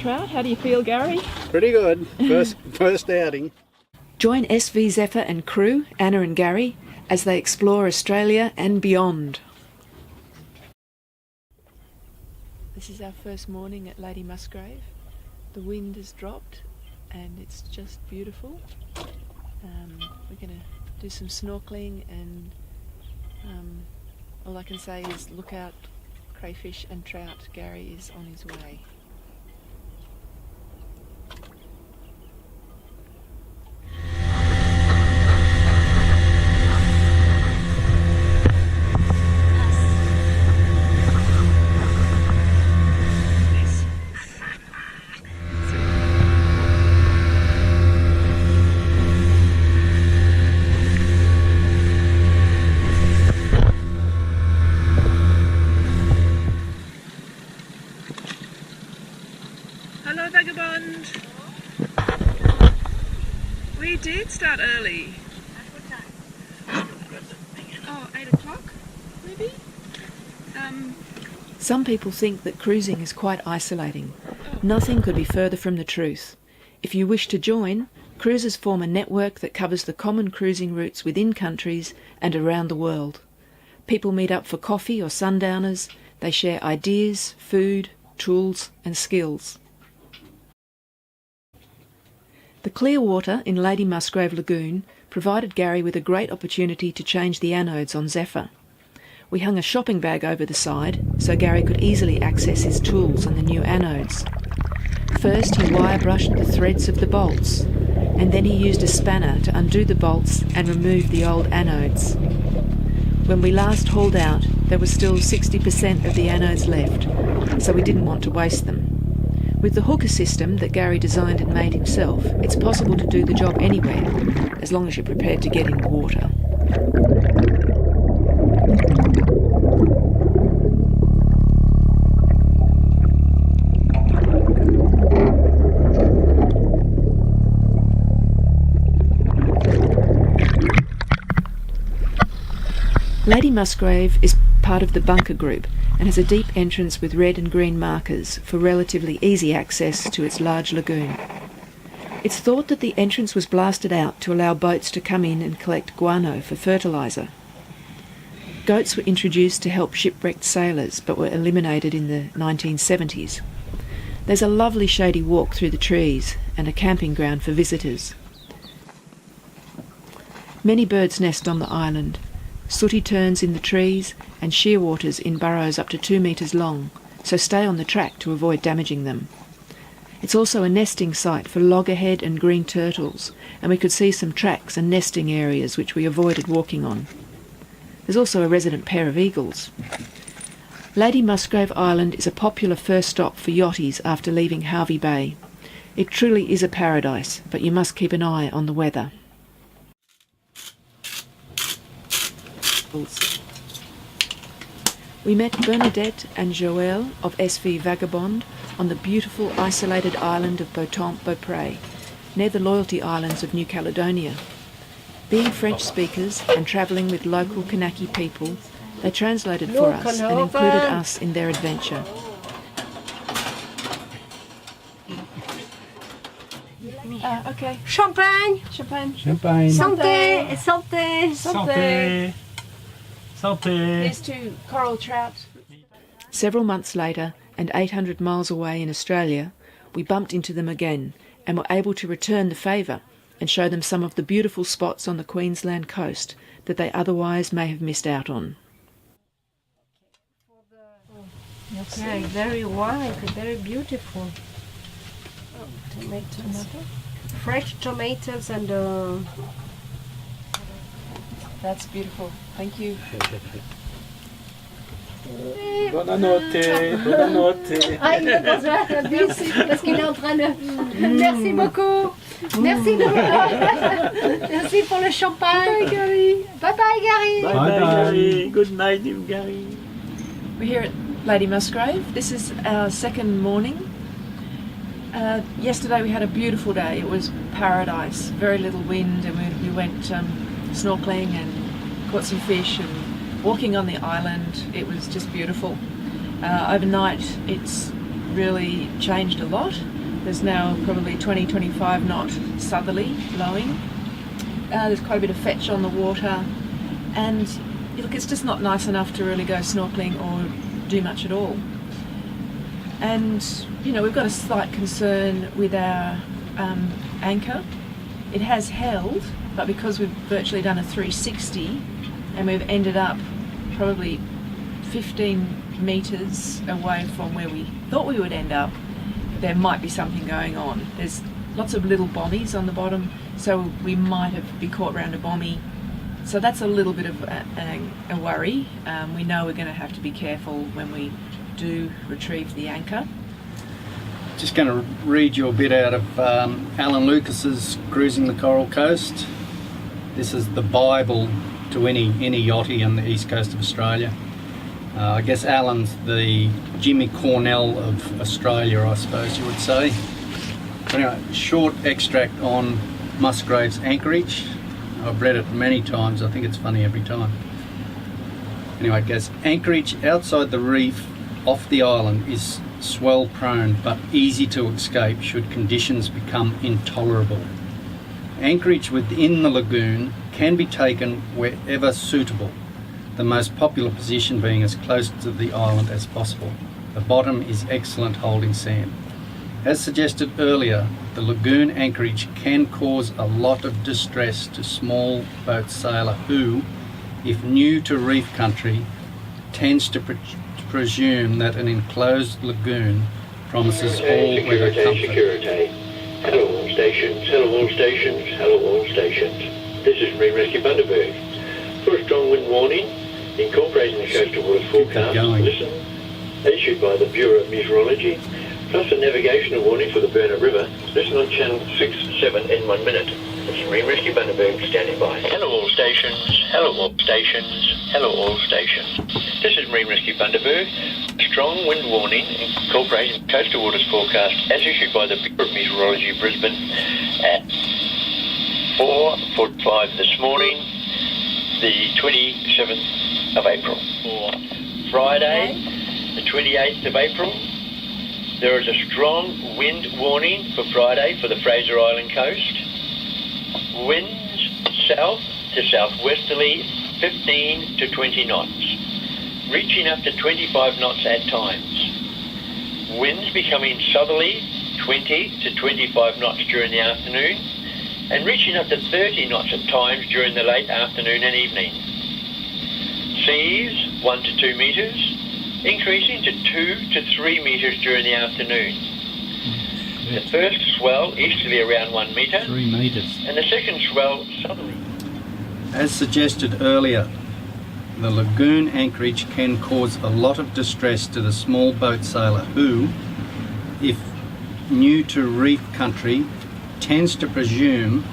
trout. How do you feel, Gary? Pretty good. First outing. Join SV Zefr and crew, Anna and Gary, as they explore Australia and beyond. This is our first morning at Lady Musgrave. The wind has dropped and it's just beautiful. We're going to do some snorkeling and all I can say is look out crayfish and trout. Gary is on his way. Hello, Vagabond. We did start early. At what time? Oh, 8 o'clock, maybe? Some people think that cruising is quite isolating. Nothing could be further from the truth. If you wish to join, cruisers form a network that covers the common cruising routes within countries and around the world. People meet up for coffee or sundowners. They share ideas, food, tools and skills. The clear water in Lady Musgrave Lagoon provided Gary with a great opportunity to change the anodes on Zefr. We hung a shopping bag over the side so Gary could easily access his tools and the new anodes. First he wire brushed the threads of the bolts, and then he used a spanner to undo the bolts and remove the old anodes. When we last hauled out, there was still 60% of the anodes left, so we didn't want to waste them. With the hooker system that Gary designed and made himself, it's possible to do the job anywhere, as long as you're prepared to get in the water. Lady Musgrave is part of the bunker group and has a deep entrance with red and green markers for relatively easy access to its large lagoon. It's thought that the entrance was blasted out to allow boats to come in and collect guano for fertiliser. Goats were introduced to help shipwrecked sailors but were eliminated in the 1970s. There's a lovely shady walk through the trees and a camping ground for visitors. Many birds nest on the island. Sooty terns in the trees and shearwaters in burrows up to 2 metres long, so stay on the track to avoid damaging them. It's also a nesting site for loggerhead and green turtles, and we could see some tracks and nesting areas which we avoided walking on. There's also a resident pair of eagles. Lady Musgrave Island is a popular first stop for yachties after leaving Harvey Bay. It truly is a paradise, but you must keep an eye on the weather. We met Bernadette and Joël of SV Vagabond on the beautiful isolated island of Beautemps-Beaupré, near the Loyalty Islands of New Caledonia. Being French speakers and travelling with local Kanaki people, they translated for us and included us in their adventure. Okay. Champagne! Champagne. Champagne. Santé! Santé! Santé. Santé. Here's to coral trout. Several months later, and 800 miles away in Australia, we bumped into them again and were able to return the favour and show them some of the beautiful spots on the Queensland coast that they otherwise may have missed out on. Okay, very white, very beautiful. Tomatoes. Fresh tomatoes and That's beautiful. Thank you. Buonanotte. Buonanotte. Ah, il est dans un bus parce qu'il est en train de... Merci beaucoup. Merci de... Merci pour le champagne. Bye, Gary. Bye bye, Gary. Bye, Gary. Good night, Gary. We're here at Lady Musgrave. This is our second morning. Yesterday we had a beautiful day. It was paradise. Very little wind, and we went snorkeling and caught some fish and walking on the island. It was just beautiful. Overnight it's really changed a lot. There's now probably 20-25 knot southerly blowing. There's quite a bit of fetch on the water, and look, it's just not nice enough to really go snorkeling or do much at all. And you know, we've got a slight concern with our anchor. It has held, but because we've virtually done a 360 and we've ended up probably 15 metres away from where we thought we would end up, there might be something going on. There's lots of little bommies on the bottom, so we might be caught around a bommie. So that's a little bit of a worry. We know we're going to have to be careful when we do retrieve the anchor. Just going to read you a bit out of Alan Lucas's Cruising the Coral Coast. This is the Bible to any yachty on the east coast of Australia. I guess Alan's the Jimmy Cornell of Australia, I suppose you would say. But anyway, short extract on Musgrave's anchorage. I've read it many times, I think it's funny every time. Anyway, it goes, anchorage outside the reef off the island is swell prone but easy to escape should conditions become intolerable. Anchorage within the lagoon can be taken wherever suitable, the most popular position being as close to the island as possible. The bottom is excellent holding sand. As suggested earlier, the lagoon anchorage can cause a lot of distress to small boat sailor who, if new to reef country, tends to presume that an enclosed lagoon promises all weather comfort. Hello all stations, hello all stations, hello all stations. This is Marine Rescue Bundaberg. For a strong wind warning, incorporating the coastal water forecast, listen, issued by the Bureau of Meteorology, plus a navigational warning for the Burner River, listen on channel 6-7 in 1 minute. This is Marine Rescue Bundaberg standing by. Hello all stations, hello all stations, hello all stations. This is Marine Rescue Bundaberg. Strong wind warning incorporating coastal waters forecast as issued by the Bureau of Meteorology Brisbane at 4:45 this morning, the 27th of April. For Friday, the 28th of April, there is a strong wind warning for Friday for the Fraser Island coast. Winds south to southwesterly 15 to 20 knots, reaching up to 25 knots at times. Winds becoming southerly 20 to 25 knots during the afternoon and reaching up to 30 knots at times during the late afternoon and evening. Seas 1 to 2 metres, increasing to 2 to 3 metres during the afternoon. The first swell easterly around 1 metre, 3 metres, and the second swell southerly. As suggested earlier, the lagoon anchorage can cause a lot of distress to the small boat sailor who, if new to reef country, tends to presume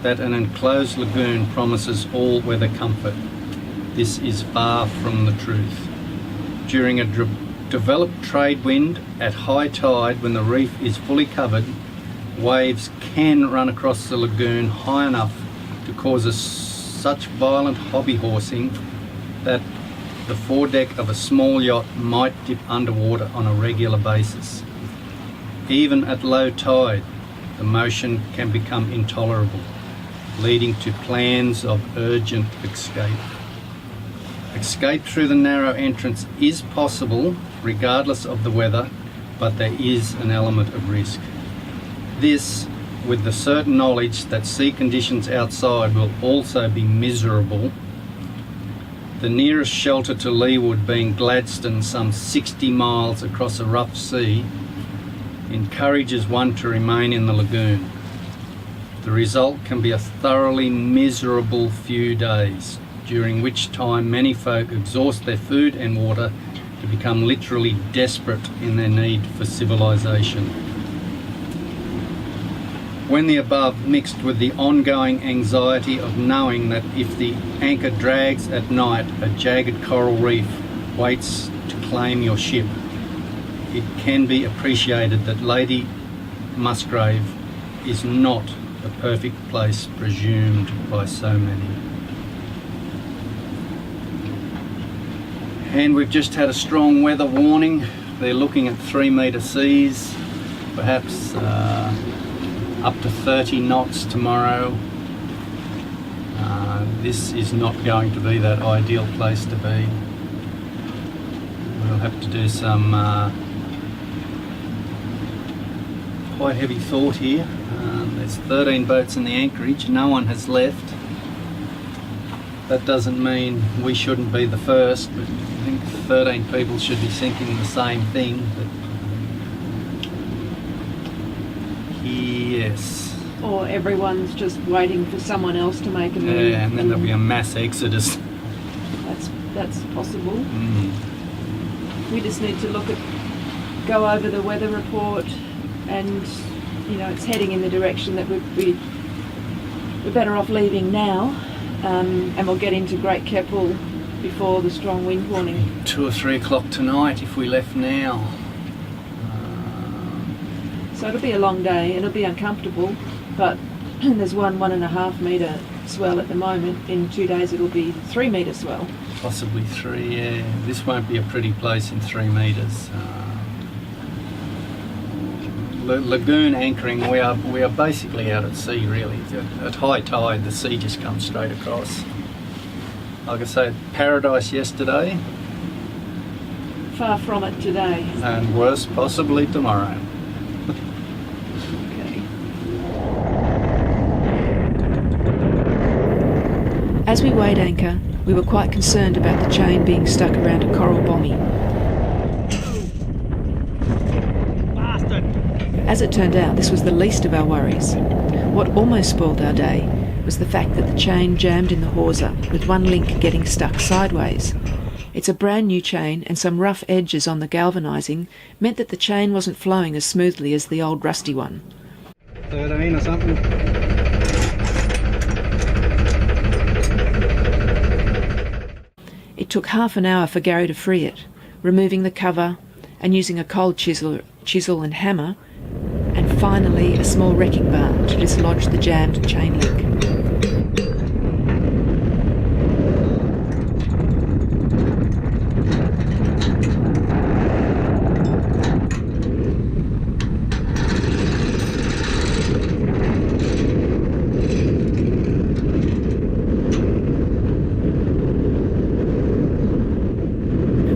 that an enclosed lagoon promises all weather comfort. This is far from the truth. During a developed trade wind at high tide, when the reef is fully covered, waves can run across the lagoon high enough to cause such violent hobby horsing that the foredeck of a small yacht might dip underwater on a regular basis. Even at low tide, the motion can become intolerable, leading to plans of urgent escape. Escape through the narrow entrance is possible regardless of the weather, but there is an element of risk. This, with the certain knowledge that sea conditions outside will also be miserable, the nearest shelter to leeward being Gladstone, some 60 miles across a rough sea, encourages one to remain in the lagoon. The result can be a thoroughly miserable few days, during which time many folk exhaust their food and water to become literally desperate in their need for civilization. When the above mixed with the ongoing anxiety of knowing that if the anchor drags at night, a jagged coral reef waits to claim your ship, it can be appreciated that Lady Musgrave is not the perfect place presumed by so many. And we've just had a strong weather warning. They're looking at 3 metre seas. perhaps up to 30 knots tomorrow. This is not going to be that ideal place to be. We'll have to do some quite heavy thought here. There's 13 boats in the anchorage, no one has left. That doesn't mean we shouldn't be the first, but I think 13 people should be thinking the same thing. But yes. Or everyone's just waiting for someone else to make a move. Yeah, and then there'll be a mass exodus. That's possible. Mm. We just need to go over the weather report, and it's heading in the direction that we're better off leaving now, and we'll get into Great Keppel before the strong wind warning. 2 or 3 o'clock tonight if we left now. So it'll be a long day and it'll be uncomfortable, but there's 1.5 metre swell at the moment. In 2 days it'll be 3 metre swell. Possibly 3, yeah. This won't be a pretty place in 3 metres. Lagoon anchoring, we are basically out at sea really. At high tide the sea just comes straight across. Like I say, paradise yesterday. Far from it today. And worse possibly tomorrow. Okay. As we weighed anchor, we were quite concerned about the chain being stuck around a coral bommy. As it turned out, this was the least of our worries. What almost spoiled our day was the fact that the chain jammed in the hawser, with one link getting stuck sideways. It's a brand new chain, and some rough edges on the galvanising meant that the chain wasn't flowing as smoothly as the old rusty one. 13 or something. It took half an hour for Gary to free it, removing the cover and using a cold chisel and hammer, and finally a small wrecking bar to dislodge the jammed chain link.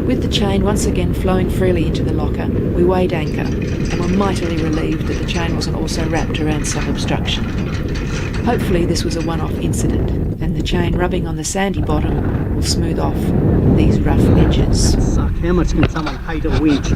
With the chain once again flowing freely into the locker, we weighed anchor and were mightily relieved that the chain wasn't also wrapped around some obstruction. Hopefully this was a one-off incident, and the chain rubbing on the sandy bottom will smooth off these rough edges. Suck, how much can someone hate a winch?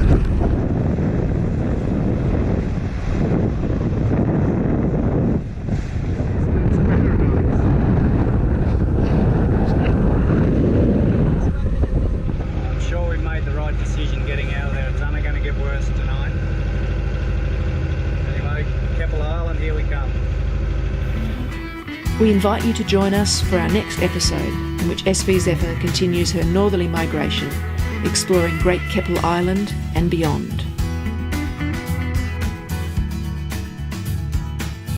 We invite you to join us for our next episode, in which SV Zefr continues her northerly migration, exploring Great Keppel Island and beyond.